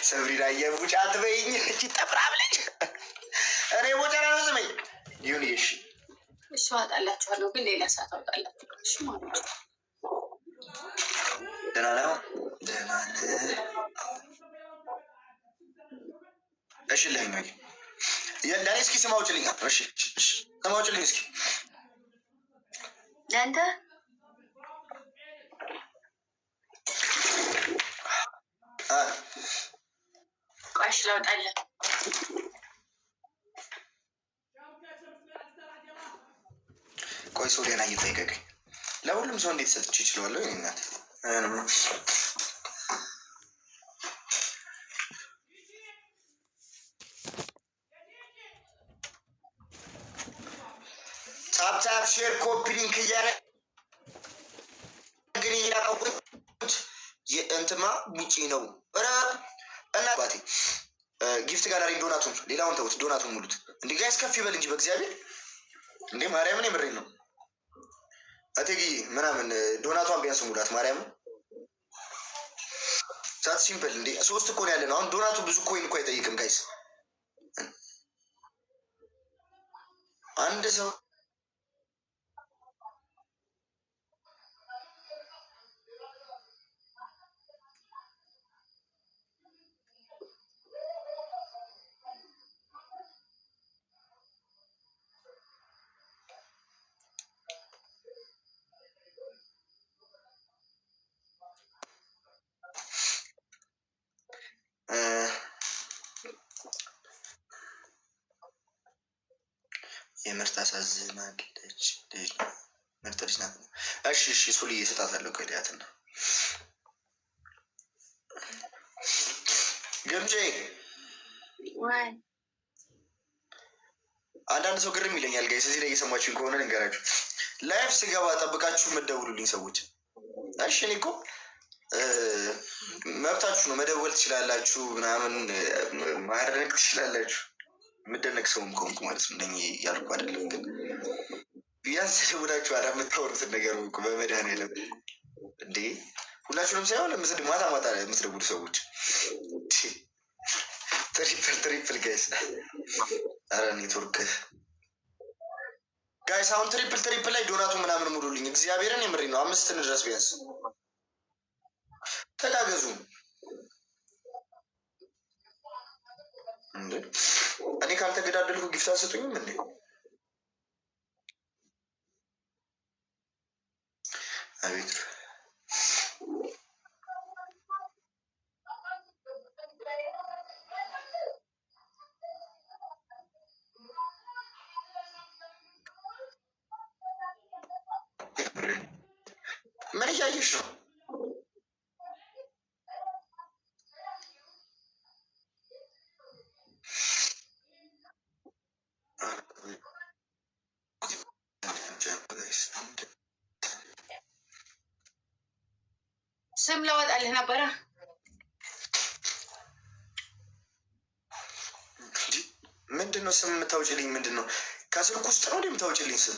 ሰብሪና የቡጫ ትበይኝ እቺ ጠፍራለች። እኔ ቡጫ ነው ዝመኝ ይሁን እሺ እሺ አወጣላችኋለሁ፣ ግን ሌላ ሰዓት አወጣላችሁ። እሺ ማለት ደህና ነው። ደህና ነህ? እሺ ለኛ ለእኔ እስኪ ስም አውጭልኝ። እሺ ስም አውጭልኝ እስኪ ለአንተ ቆሽ ላውጣለን። ቆይ ሰው ገና እየጠየቀኝ ለሁሉም ሰው እንዴት ሰጥቼ ይችላለሁ? የእኔ እናት ታፕታፕ ሼር ኮፒ ሊንክ እያለ ግን እያቀቡት እንትማ ውጪ ነው እና ባቴ ጊፍት ጋላሪ ዶናቱን ሌላውን ተውት፣ ዶናቱን ሙሉት። እንዲ ጋይስ ከፍ ይበል እንጂ በእግዚአብሔር እንዴ ማርያምን የምሬን ነው። እቴጌ ምናምን ዶናቷን ቢያንስ ሙላት ማርያምን። ዛት ሲምፕል እንዴ 3 እኮ ነው ያለ ነው። አሁን ዶናቱ ብዙ ኮይን እኮ አይጠይቅም ጋይስ። አንድ ሰው የምርት አሳዝናለች ልጅ ምርጥ ልጅ ናት። እሺ ሱሊ እሰጣታለሁ። ከዲያትና ግምጄ አንዳንድ ሰው ግርም ይለኛል ጋይስ። እዚህ ላይ እየሰማችሁኝ ከሆነ ልንገራችሁ፣ ላይፍ ስገባ ጠብቃችሁ የምትደውሉልኝ ሰዎች፣ እሺ እኔ እኮ መብታችሁ ነው፣ መደወል ትችላላችሁ፣ ምናምን ማድረግ ትችላላችሁ። የምደነቅ ሰውም ከሆንኩ ማለት ነው ነኝ ያልኩ አይደለም፣ ግን ቢያንስ ደውላችሁ አራ የምታወሩትን ነገር እኮ በመድኃኒዓለም እንዴ ሁላችሁንም ሳይሆን ማታ ማታ የምትደውሉ ሰዎች ትሪፕል ጋይስ። አረ ኔትወርክ ጋይስ አሁን ትሪፕል ላይ ዶናቱ ምናምን ሙሉልኝ። እግዚአብሔርን የምሬ ነው። 5 ድረስ ቢያንስ ተጋገዙ። እኔ ካልተገዳደልኩ ጊፍት አሰጡኝም እንዴ? አቤት ምን እያየሽ ነው? ስም ላወጣልህ ነበረ። ምንድን ነው ስም የምታውጭልኝ? ምንድን ነው ከስልክ ውስጥ ነው የምታውጭልኝ ስም?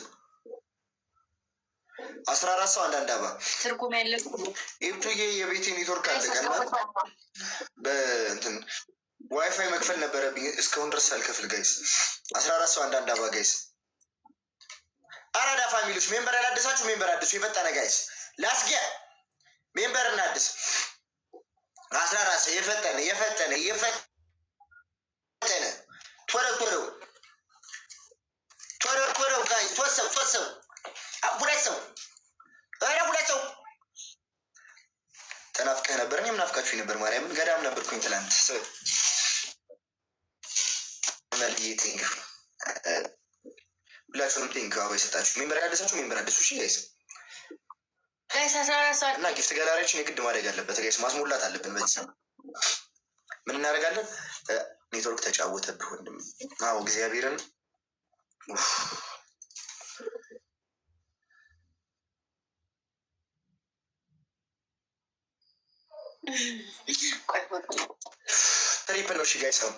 14 ሰው አንዳንድ አባ ትርጉም ያለው ኤብቱዬ የቤቴ ኔትወርክ አለቀና በእንትን ዋይፋይ መክፈል ነበረብኝ። እስካሁን ድረስ አልከፍል ጋይስ። 14 ሰው አንዳንድ አባ ጋይስ። አራዳ ፋሚሊዎች ሜምበር ያላደሳችሁ ሜምበር አድሱ። የፈጠነ ጋይስ ላስጊያ ሜምበር እናድስ። 14 ሰው የፈጠነ ቶሎ ጋይስ። 3 ሰው 2 ሰው ተናፍቀህ ነበር። እኔም ናፍቃችሁኝ ነበር። ማርያምን ገዳም ነበርኩኝ ትላንት። ሁላችሁንም ቴንክ አባ የሰጣችሁ ሜምበር ያደሳችሁ ሜምበር አደሱ። እሺ ጋይስ እና ጊፍት ጋላሪዎችን የግድ ማድረግ አለበት ጋይስ፣ ማስሞላት አለብን። በዚህ ሰው ምን እናደርጋለን? ኔትወርክ ተጫወተብህ ወንድም። አዎ እግዚአብሔርን ትሪፕል ነው። እሺ ጋይስ አሁን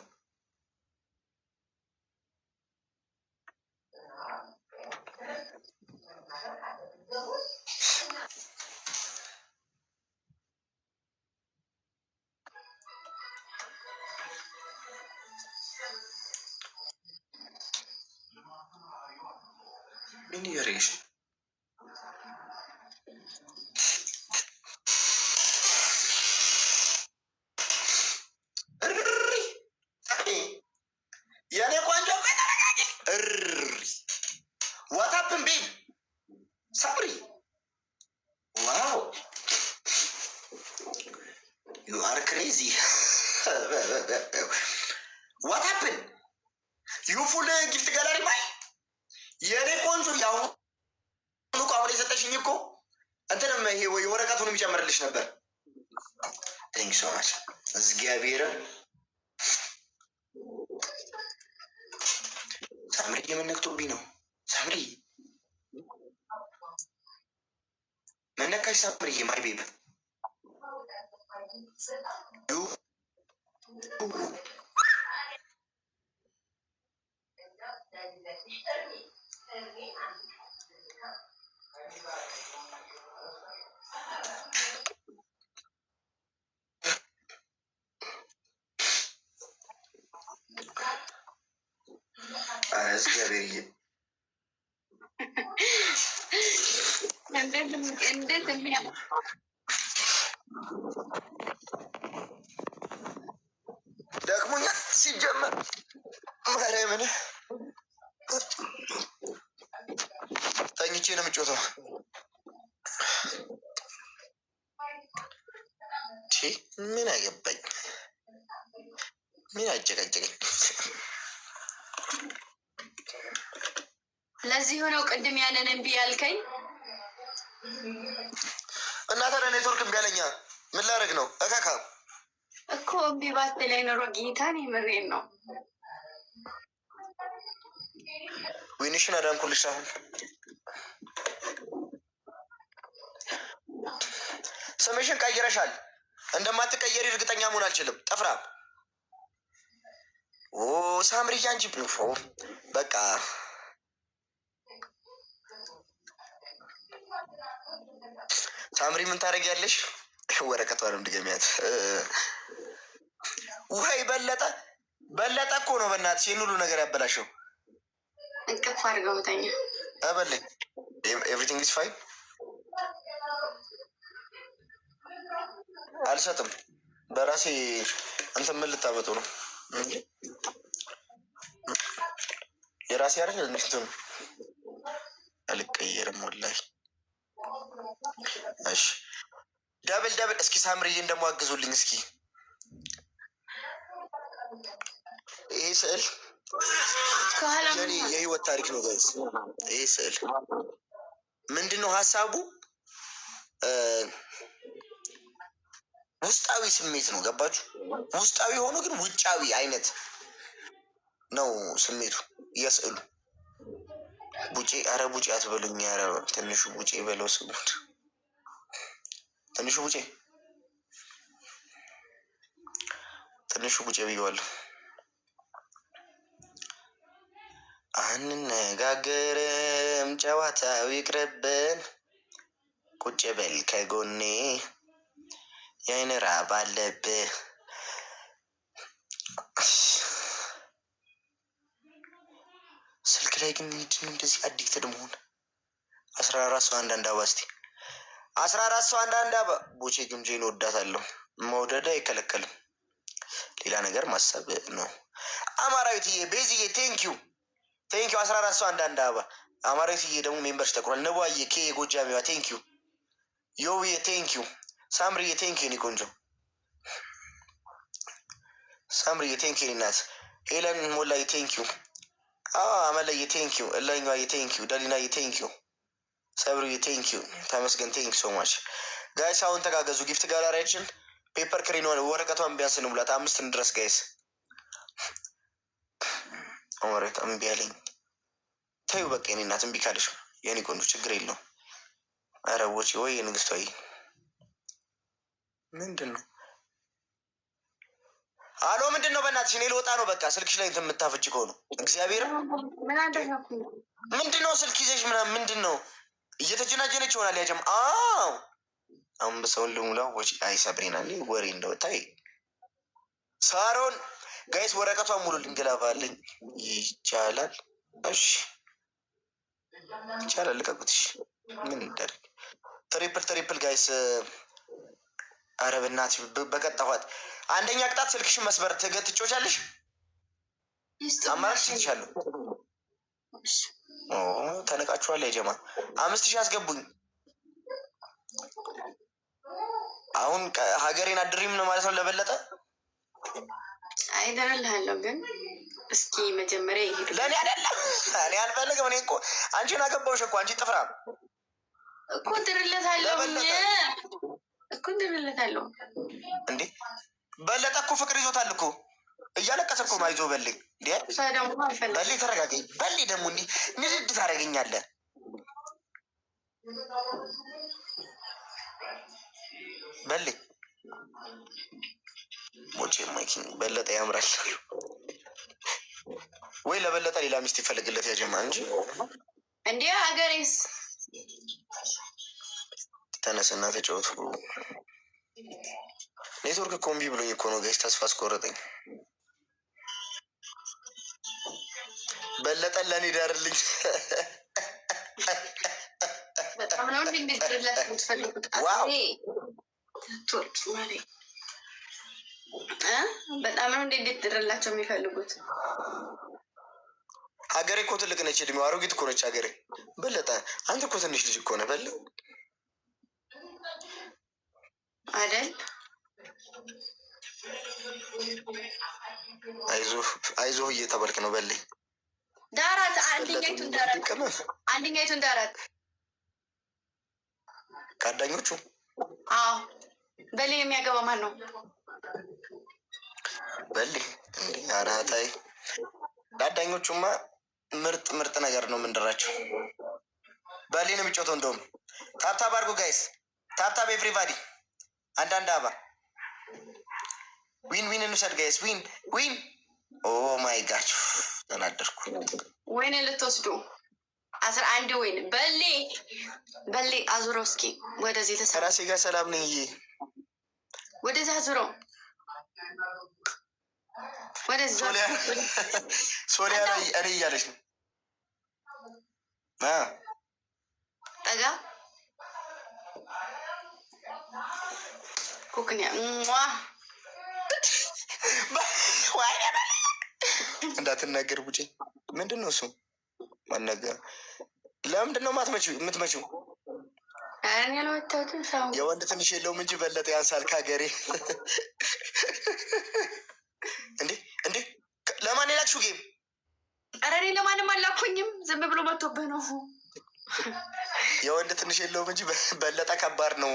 ምን እያደረገሽ? የኔ ቆንጆ ዋታፕን ቤብ ሳምሪ ዋው ዩ አር ክሬዚ ዋታፕን ዩ ፉል ጊፍት ጋላሪ ማይ የኔ ቆንጆ ያው እኮ አሁን የሰጠሽኝ እኮ እንትንም ይሄ የወረቀቱን የሚጨምርልሽ ነበር። ቴንክ ሶ ማች እግዚአብሔር ሳምሪ የምነክቶብኝ ነው። ሳምሪ መነካሽ? ሳምሪ ማይ ቤብ እግዚአብሔርዬ ደክሞኛል ሲጀመር ማርያምን ተኝቼ ነው የምጮተው። ምን አገባኝ? ምን አጨቃጨቀኝ? ለዚህ ሆነው ቅድም ያንን እምቢ ያልከኝ እና ታዲያ ኔትወርክ እምቢ አለኛ። ምን ላደርግ ነው? እካካ እኮ እምቢ ባትለኝ ኖሮ ጌታን የምሬን ነው። ዊኒሽን አዳንኩልሽ። አሁን ስምሽን ቀይረሻል። እንደማትቀየሪ እርግጠኛ መሆን አልችልም። ጠፍራ ሳምሪያ እንጂ በቃ ሳምሪ ምን ታደርጊያለሽ? ወረቀቷንም ድገሚያት። ወይ በለጠ እኮ ነው። በእናትሽ ይህን ሁሉ ነገር ያበላሸው። እንቅፍ አድርገው ተኛ። አበለኝ። ኤቭሪቲንግ ኢዝ ፋይን። አልሰጥም። በራሴ እንትን ምን ልታመጡ ነው? የራሴ አይደል? እንትን አልቀየርም ወላሂ። እሺ ደብል እስኪ ሳምሪዬን ደግሞ አግዙልኝ እስኪ። ይሄ ስዕል የኔ የህይወት ታሪክ ነው ጋይስ። ይሄ ስዕል ምንድን ነው ሀሳቡ? ውስጣዊ ስሜት ነው። ገባችሁ? ውስጣዊ ሆኖ ግን ውጫዊ አይነት ነው ስሜቱ የስዕሉ። ቡጬ፣ አረ ቡጬ አትበሉኝ። አረ ትንሹ ቡጬ በለው ስሙት። ትንሹ ቡጬ ብየዋለሁ። አንነጋገርም ጨዋታው ይቅርብን፣ ቁጭ በል ከጎኔ የአይን ራብ አለብህ። ስልክ ላይ ግን ምንድን ነው እንደዚህ አዲክትድ መሆን? 14 ሰው አንዳንድ አባ እስኪ 14 ሰው አንዳንድ አባ። ቡቼ ግምጄን እወዳታለሁ። መውደድ አይከለከልም። ሌላ ነገር ማሰብ ነው። አማራዊትዬ ቤዝዬ ቴንኪዩ 14 ሰው አንዳንድ አባ። አማራዊትዬ ደግሞ ሜምበርሽ ተቁሯል። ነቧዬ ኬ ጎጃሚዋ ቴንኪዩ። ዮብዬ ቴንኪዩ። ሳምሪዬ ቴንኪዩ ኒ ቆንጆ ሳምሪዬ ቴንኪዩ ናት። ሄለን ሞላዬ ቴንኪዩ። አመለዬ ቴንኪዩ። እላኛዬ ቴንኪዩ። ደሊናዬ ቴንኪዩ። ሰብሩዬ ቴንኪዩ። ተመስገን ቴንኪ ሶ ማች ጋይስ። አሁን ተጋገዙ። ጊፍት ጋላሪያችን ፔፐር ክሪን ወረቀቷን ቢያንስ እንሙላት 5 ድረስ ጋይስ። ወረቀት እምቢ አለኝ። ተይው በቃ የኔ እናት እምቢ ካለሽ የኔ ቆንጆ ችግር የለውም። አረቦች ወይ የንግስቷዬ ምንድን ነው? አሎ ምንድን ነው? በእናትሽ እኔ ልወጣ ነው። በቃ ስልክሽ ላይ እንትን የምታፈጭ ከሆነ እግዚአብሔር ምንድን ነው? ስልክ ይዘሽ ምናምን ምንድን ነው? እየተጀናጀነች ይሆናል። ያጀም አንበሳውን ልሙላው ወጪ አይ ሰብሬና ወሬ እንደወጣይ ሳሮን ጋይስ ወረቀቷን ሙሉ ልንገላባልኝ ይቻላል። እሺ ይቻላል። ልቀቁት። ምን እንደርግ? ትሪፕል ጋይስ። ኧረ በእናትሽ በቀጣኋት። አንደኛ ቅጣት ስልክሽን መስበር ትጮቻለሽ። አማራጭ ትችላለሁ። ተነቃችኋል። የጀማ 5000 አስገቡኝ። አሁን ሀገሬን አድሪም ነው ማለት ነው። ለበለጠ አይደረልሃለሁ ግን እስኪ መጀመሪያ ይሄድ። ለእኔ አይደለም፣ እኔ አልፈልግም። እኔ እኮ አንቺን አገባሁሽ እኮ። አንቺ ጥፍራ እኮ ድርለታለሁ እኮ ድርለታለሁ። እንዴ በለጠ እኮ ፍቅር ይዞታል እኮ እያለቀሰ እኮ ማይዞ በልኝ። በሌ ተረጋገኝ። በሌ ደግሞ እንዲህ ንድድ ታደርገኛለህ። በሌ ሞቼ ማይኪን በለጠ ያምራል ወይ? ለበለጠ ሌላ ሚስት ይፈልግለት ያጀማ እንጂ እንዴ ሀገሬስ። ተነስና ተጫወቱ። ኔትወርክ ኮምቢ ብሎኝ እኮ ነው ጋይስ። ተስፋ አስቆረጠኝ። በለጠን ለእኔ ዳርልኝ። በጣም ነው እንድንድርላት የምትፈልጉት? በጣም ነው እንድንድርላቸው የሚፈልጉት? ሀገሬ እኮ ትልቅ ነች፣ እድሜዋ አሮጊት እኮ ነች ሀገሬ። በለጠ አንተ እኮ ትንሽ ልጅ እኮ ነህ። በለ አይደል? አይዞህ እየተባልክ ነው። በለኝ ዳራት አንደኛይቱን ዳራት ከአዳኞቹ። አዎ በሌ የሚያገባ ማን ነው? በሌ እንዴ አራታይ ለአዳኞቹማ ምርጥ ነገር ነው የምንደራቸው። በሌ ነው የሚጫወተው። እንደውም ታብታብ አድርጎ ጋይስ፣ ታብታብ ኤቭሪባዲ። አንዳንድ አባ ዊን እንውሰድ ጋይስ። ዊን ኦ ማይ ጋድ ተናደርኩ። ወይኔ ልትወስዱ 11 ወይን በሌ አዙረው እስኪ ወደዚህ ተሰራ። ራሴ ጋር ሰላም ነኝ። ወደዚህ አዙረው ወደዚህ። ሶሊያ ላይ እኔ እያለች ነው። ጠጋ ኩክንያ እንዳትናገር ቡጬ። ምንድን ነው እሱ ማናገር? ለምንድን ነው የምትመጪው? የወንድ ትንሽ የለውም እንጂ በለጠ ያንሳል ከሀገሬ። እንዴ ለማን የላክሽው ጌም? ኧረ እኔ ለማንም አላኩኝም። ዝም ብሎ መጥቶብህ ነው። የወንድ ትንሽ የለውም እንጂ በለጠ ከባድ ነው።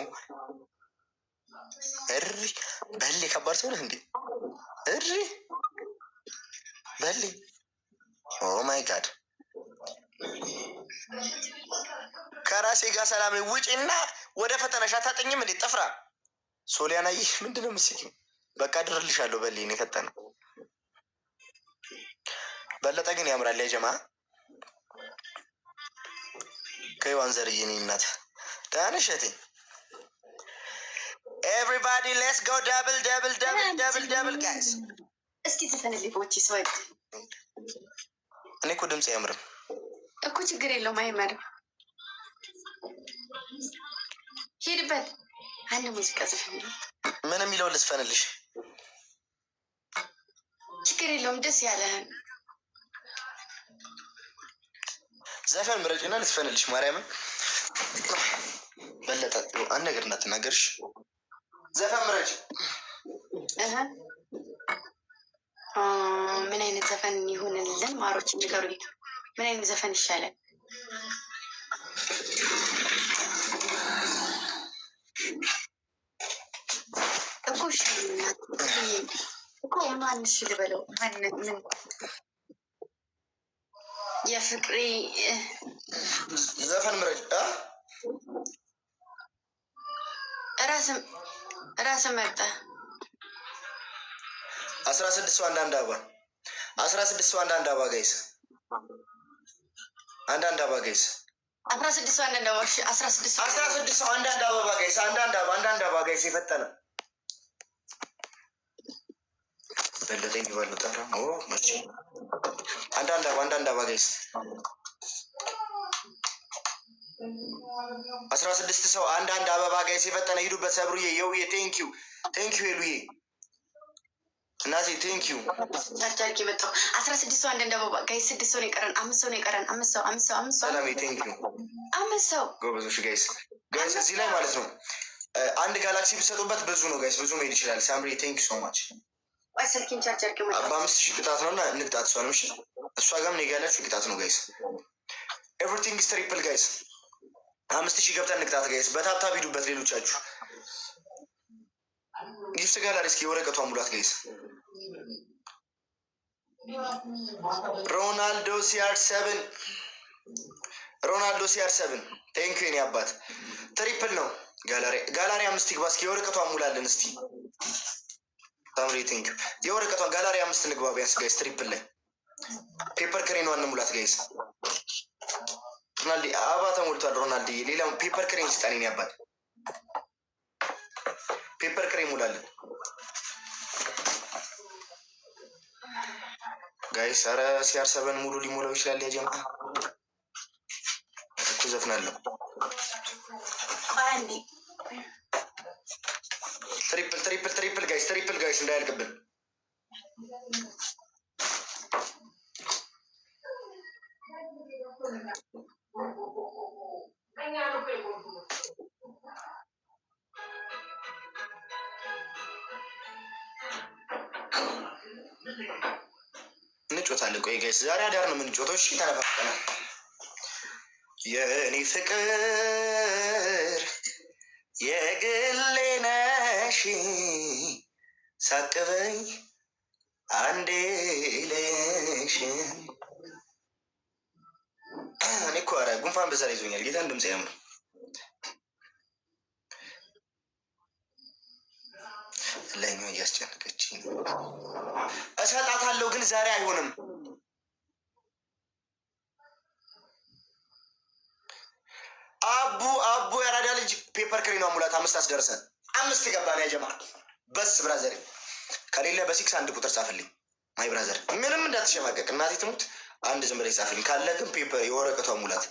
እሪ በሌ ከባድ ሰው ነህ እንዴ? እሪ በሌ ኦ ማይ ጋድ። ከራሴ ጋር ሰላም ውጪና ወደ ፈተናሽ አታጠኝም እንዴ? ጥፍራ ሶሊያና ይህ ምንድነው ምስኪው? በቃ ድርልሻለሁ። በሌ ነው የፈጠነው። በለጠ ግን ያምራል። ያጀማ ከይዋን ዘርዬ እኔ እናት ደህና ነሽ እህቴ? ኤቭሪባዲ ሌትስ ጎ ደብል ጋይስ። እስኪ ዘፈንልኝ ቦቼ ሰው አይደል? እኔ እኮ ድምፅ አያምርም እኮ። ችግር የለውም አይመርም። ሄድበት አንድ ሙዚቃ ዘፈን። ምን የሚለው ልስፈንልሽ? ችግር የለውም ደስ ያለህን ዘፈን ምረጭና ልስፈንልሽ። ማርያምን በለጠ አንድ ነገር እንዳትናገርሽ። ዘፈን ምረጭ። ምን አይነት ዘፈን ይሁንልን? ማሮች ንገሩኝ። ምን አይነት ዘፈን ይሻላል? እኮ እኮ ማንሽ ልበለው? ማንነት ምን የፍቅሬ ዘፈን ምረጭ። ራስ መርጠ 16 ሰው አንዳንድ አባ 16 ሰው አንዳንድ አባ ጋይስ 16 ሰው አንዳንድ አባ 16 ሰው አንዳንድ አበባ ጋይስ አንዳንድ አበባ ጋይስ የፈጠነ በለጠኝ ባለው ጠራ አንዳንድ አበባ ጋይስ 16 ሰው አንድ አበባ ጋይስ የፈጠነ ሂዱበት። ሰብሩዬ የውዬ ቴንኪዩ ሄሉዬ እናቴ ቴንኪዩ። ቻርጅ የመጣው 16 ሰው አንድ አበባ ጋይስ 6 ሰው ነው የቀረን። 5 ሰው ነው የቀረን። 5 ሰው ሰላሜ ቴንኪዩ 5 ሰው ጎበዞች ጋይስ እዚህ ላይ ማለት ነው። አንድ ጋላክሲ ብሰጡበት ብዙ ነው ጋይስ፣ ብዙ መሄድ ይችላል። ሳምሪ ቴንክ ሶ ማች። ወይ ስልኪን ቻርጅ አድርጌ በ5000 ቅጣት ነው እና እንቅጣት እሷንም። እሺ እሷ ጋርም ነው ያላችሁ ቅጣት ነው ጋይስ። ኤቭሪቲንግ ኢዝ ትሪፕል ጋይስ። 5000 ገብተን እንቅጣት ጋይስ። በታብታብ ሂዱበት ሌሎቻችሁ። ጊፍት ጋላሪ እስኪ የወረቀቷን ሙላት ጋይስ። ሮናልዶ CR7 ቴንክ ዩ የኔ አባት። ትሪፕል ነው ጋላሪ 5 ይግባ። እስኪ የወረቀቷን ሙላለን እስቲ ታምሪ ቴንክ ዩ። የወረቀቷን ጋላሪ 5 ንግባ ቢያንስ ጋይስ። ትሪፕል ላይ ፔፐር ክሬኗን እንሙላት ጋይስ። ሮናልዲ አባ ተሞልቷል። ሮናልዲ ሌላው ፔፐር ክሬን ስጣኔ የኔ አባት። ፔፐር ክሬን ሙላለን ጋይስ። ኧረ CR7 ሙሉ ሊሞላው ይችላል። ያጀማ እኮ ዘፍናለሁ። ትሪፕል ጋይስ እንዳያልቅብን። እንጮታለን። ቆይ ጋይስ ዛሬ አዳር ነው የምንጮተው። እሺ ተነፋፍቀናል። የእኔ ፍቅር የግሌ ነሽ ሳቅበኝ አንዴ ልሽ። እኔ እኮ ኧረ ጉንፋን በዛ ላይ ይዞኛል። ጌታን ድምፅ ያምር። ለኛው እያስጨነቀች እሰጣታለሁ፣ ግን ዛሬ አይሆንም። አቡ ያራዳ ልጅ ፔፐር ክሬኗ ሙላት 5 አስደርሰን 5 ገባን። ያጀማ በስ ብራዘር ከሌለ በ6 1 ቁጥር ጻፍልኝ። ማይ ብራዘር ምንም እንዳትሸማቀቅ እናቴ ትሙት። አንድ ዝም ብለህ ጻፍልኝ። ካለ ግን ፔፐር የወረቀቷ ሙላት።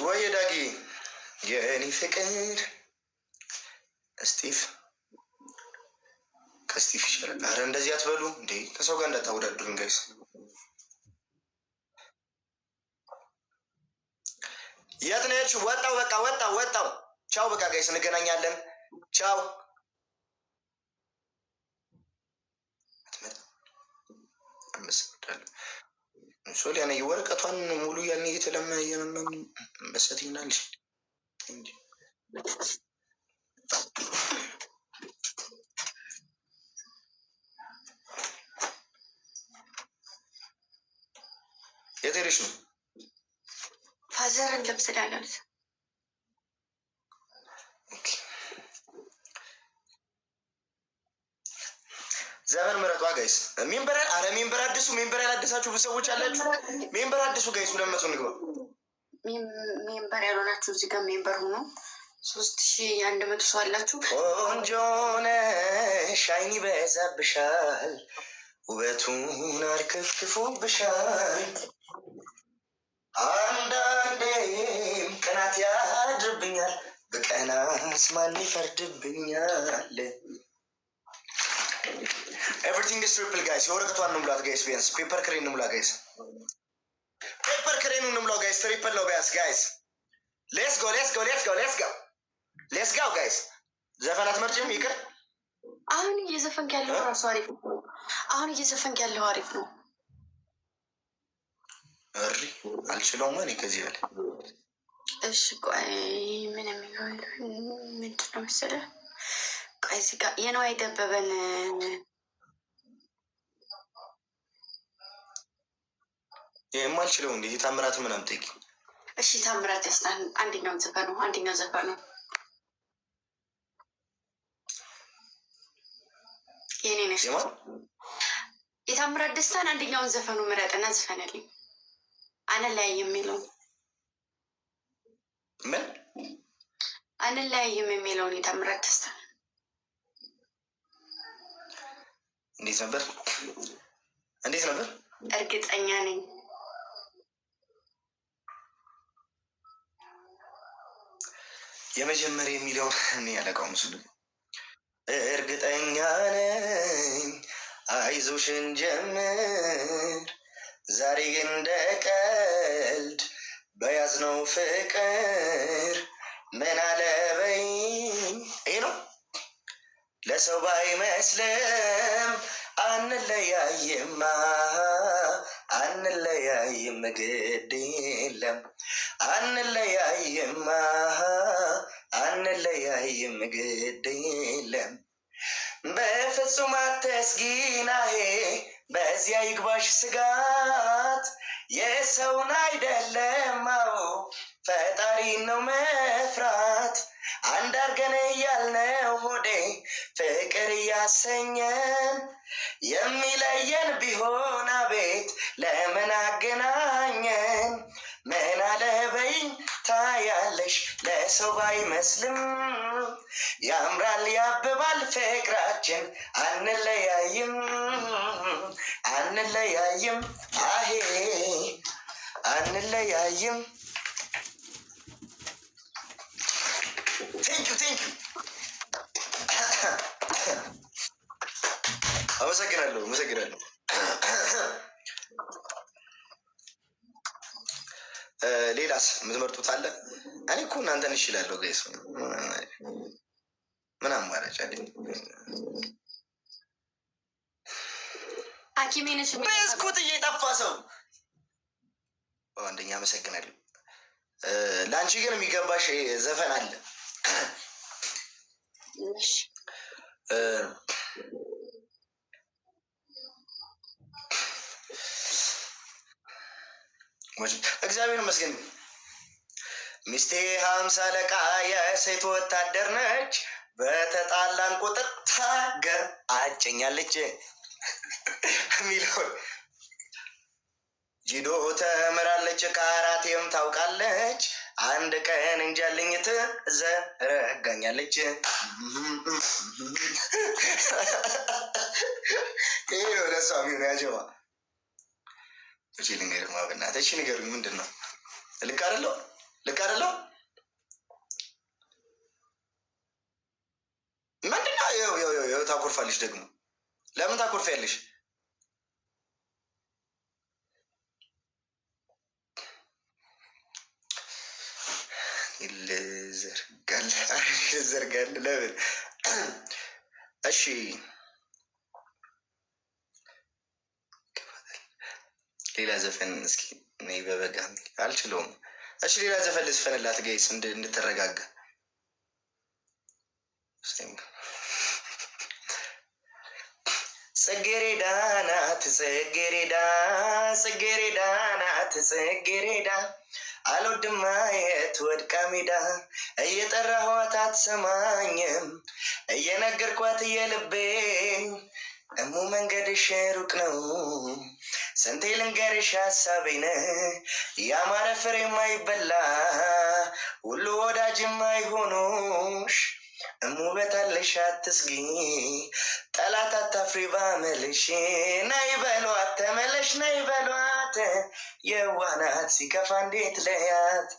ወይ ዳጊ የእኔ ፍቅር ስቲቭ ከስቲቭ ይሻላል። አረ እንደዚህ አትበሉ እንዴ! ከሰው ጋር እንዳታወዳድሩኝ ጋይስ። የት ነች? ወጣው በቃ ወጣው። ቻው በቃ ጋይስ እንገናኛለን። ቻው ሶሊያና የወረቀቷን ሙሉ ያን የተለመ በሰት ይናል እንጂ የት ሄደሽ ነው? ፋዘርን ልብስ ላለብስ ዘመን ምረጧ ጋይስ። ሜምበር አዲሱ ሜምበር ያላደሳችሁ ብዙ ሰዎች አላችሁ። ሜምበር አዲሱ ጋይስ 200 ንግባ። ሜምበር ያልሆናችሁ እዚህ ጋር ሜምበር ሆኖ 3100 ሰው አላችሁ። ቆንጆ ነሽ አይን ይበዛብሻል፣ ውበቱን አርከፍክፎብሻል። አንዳንዴም ቅናት ያድርብኛል፣ በቀናስ ማን ይፈርድብኛል? ኤቭሪቲንግ ኢዝ ትሪፕል ጋይስ። የወረቀቷን እንሙላት ጋይስ። ቢያንስ ፔፐር ክሬን እንሙላ ጋይስ። ፔፐር ክሬን እንሙላው ጋይስ። ትሪፕል ነው ቢያንስ ጋይስ። ሌትስ ጎ ጋይስ። ዘፈን አትመርጭም? ይቅር። አሁን እየዘፈንክ ያለው ራሱ አሪፍ ነው። አሪፍ ነው። እሪ አልችለውም እኔ ከዚህ በላይ። እሺ ቆይ ምን የሚለው ምንድን ነው መሰለህ? ቆይ እዚህ ጋር የነዋይ ደበበን የማልችለው እንዴ ታምራት ምናምን ጠይቂ። እሺ ታምራት ደስታን አንደኛው ዘፈኑ የኔ ነሽ። የታምራት ደስታን አንደኛውን ዘፈኑ ምረጥና ዝፈንልኝ። አንለያይም የሚለውን ምን አንለያይም የሚለውን የታምራት ደስታ እንዴት ነበር? እርግጠኛ ነኝ የመጀመሪያ የሚለውን እኔ ያለቃው ምስሉ እርግጠኛ ነኝ አይዞሽን ጀምር ዛሬ እንደ ቀልድ በያዝነው ፍቅር ምን አለበኝ። ይሄ ነው ለሰው ባይመስልም አንለያይም ግድ የለም አንለያይም ግድ የለም በፍጹም አትስጊናሄ በዚያ ይግባሽ ስጋት የሰውን አይደለም አዎ ፈጣሪ ነው መፍራት አንድ አርገን እያልነው ሆዴ ፍቅር እያሰኘን የሚለየን ቢሆን አቤት ለምን አገናኘን ምን አለበኝ ታያለሽ ለሰው ባይመስልም ያምራል ያብባል ፍቅራችን አንለያይም አሄ አንለያይም። ቴንኪው አመሰግናለሁ። ሌላስ የምትመርጡት አለ? እኔ እኮ እናንተን ይችላለሁ ጋይስ ምን አማራጭ አለኝ? ሐኪሜንሽ በስኩት እየጠፋ ሰው አንደኛ አመሰግናለሁ። ለአንቺ ግን የሚገባሽ ዘፈን አለ። እግዚአብሔር ይመስገን ሚስቴ 50 አለቃ የሴት ወታደር ነች። በተጣላን ቁጥር ታገአጨኛለች የሚለውን ጂዶ ተምራለች ካራቴም ታውቃለች። አንድ ቀን እንጃልኝ ትዘረጋኛለች። ይሄ ወደ እሷ ሚሆን ያጀባ እቺ ልንገርህ ማበናት እቺ ንገሩኝ ምንድን ነው? ልክ አይደለው? ምንድን ነው? ይኸው ታኮርፋለች ደግሞ። ለምን ታኮርፊያለሽ? ልዘርጋል ለምን? እሺ ሌላ ዘፈን እስኪ ነይ በበጋ አልችለውም። እሺ ሌላ ዘፈን ልዝፈንላት ጋይስ እንድትረጋጋ። ጽጌሬዳ ናት ጽጌሬዳ አልወድም ማየት ወድቃ ሜዳ እየጠራኋት አትሰማኝም እየነገርኳት የልቤን እሙ መንገድሽ ሩቅ ነው ስንቴ ልንገርሽ ሀሳቤን ያማረ ፍሬ የማይበላ ሁሉ ወዳጅ የማይሆኑሽ እሙ በታለሽ አትስጊ ጠላት አታፍሪ ባመልሽ ነይ በሏት ተመለሽ ነይ በሏት የዋናት ሲከፋ እንዴት ለያት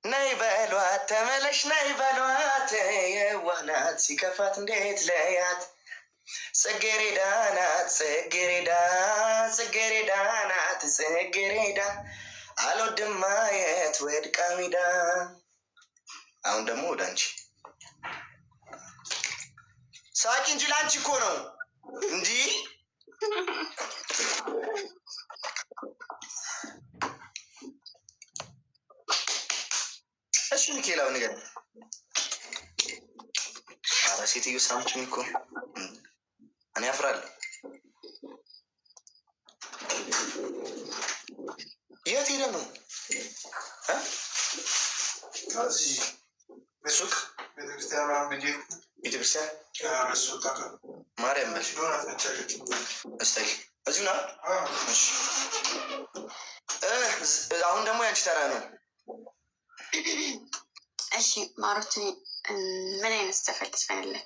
ነይ በሏት ተመለሽ ነይ በሏት የዋናት ሲከፋት እንዴት ለያት ጽጌሬዳ ናት ጽጌሬዳ አልወድም ማየት ወድቃ ሜዳ። አሁን ደግሞ ወደ አንቺ ሳቂ እንጂ ለአንቺ እኮ ነው እንዲህ እሺ ሚኬላው ነገር ኧረ ሴትዮ ሳምችኝ እኮ እኔ አፍራለሁ። የት ሄደ ነው? እዚህ በሱቅ ቤተክርስቲያን ማርያም በል እስታይ እዚሁ ና። አሁን ደግሞ ያንቺ ተራ ነው። እሺ ማሮት ምን አይነት ዘፈን ልዝፈንልህ?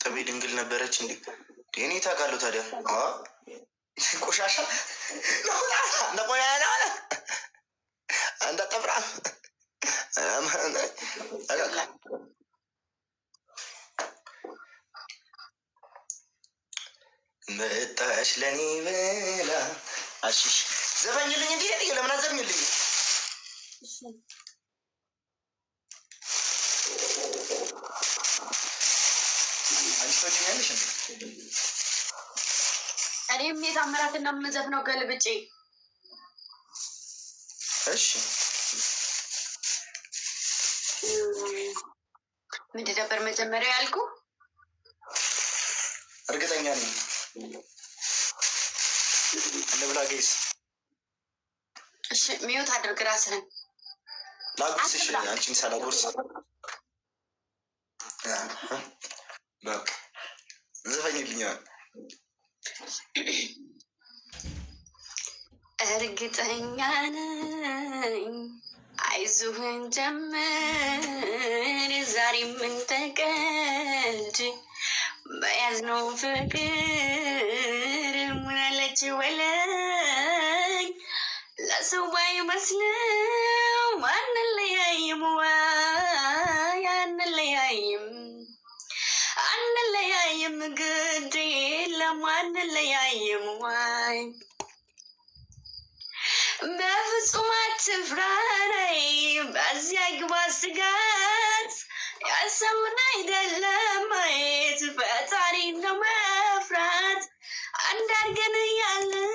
ማዕተቤ ድንግል ነበረች እንዴ? እኔ ታውቃለሁ ታዲያ። ቆሻሻ ነቆያ እንዳጠፍራ መጣሽ ለኔ ብላ አሽሽ ዘፈኝልኝ እንዲ ለምን አዘፍኝልኝ? አንቺ ትወጂኛለሽ እንዴ? እኔም የታምራትና የምዘፍነው ገልብጬ። እሺ ምንድን ነበር መጀመሪያ ያልኩ? እርግጠኛ ነኝ እንብላ ጌስ። እሺ ሚዩት አድርግ ራስህን። ላጉርስሽ አንቺን ሳላጉርስ በቃ ዘፈኝልኛል። እርግጠኛ ነኝ አይዞህን ጀምር ዛሬ ምን ተቀልድ በያዝነው ፍቅር ሙናለች ወለኝ ለሰው ባይመስልም አንለያይም ዋይ አንለያይም ግድ የለም አንለያይም ዋይ በፍጹም አትፍራ ነይ በዚያ ግባ ስጋት ያሰውን አይደለም ማየት ፈጣሪ ነው መፍራት አንድ አድርገን እያለን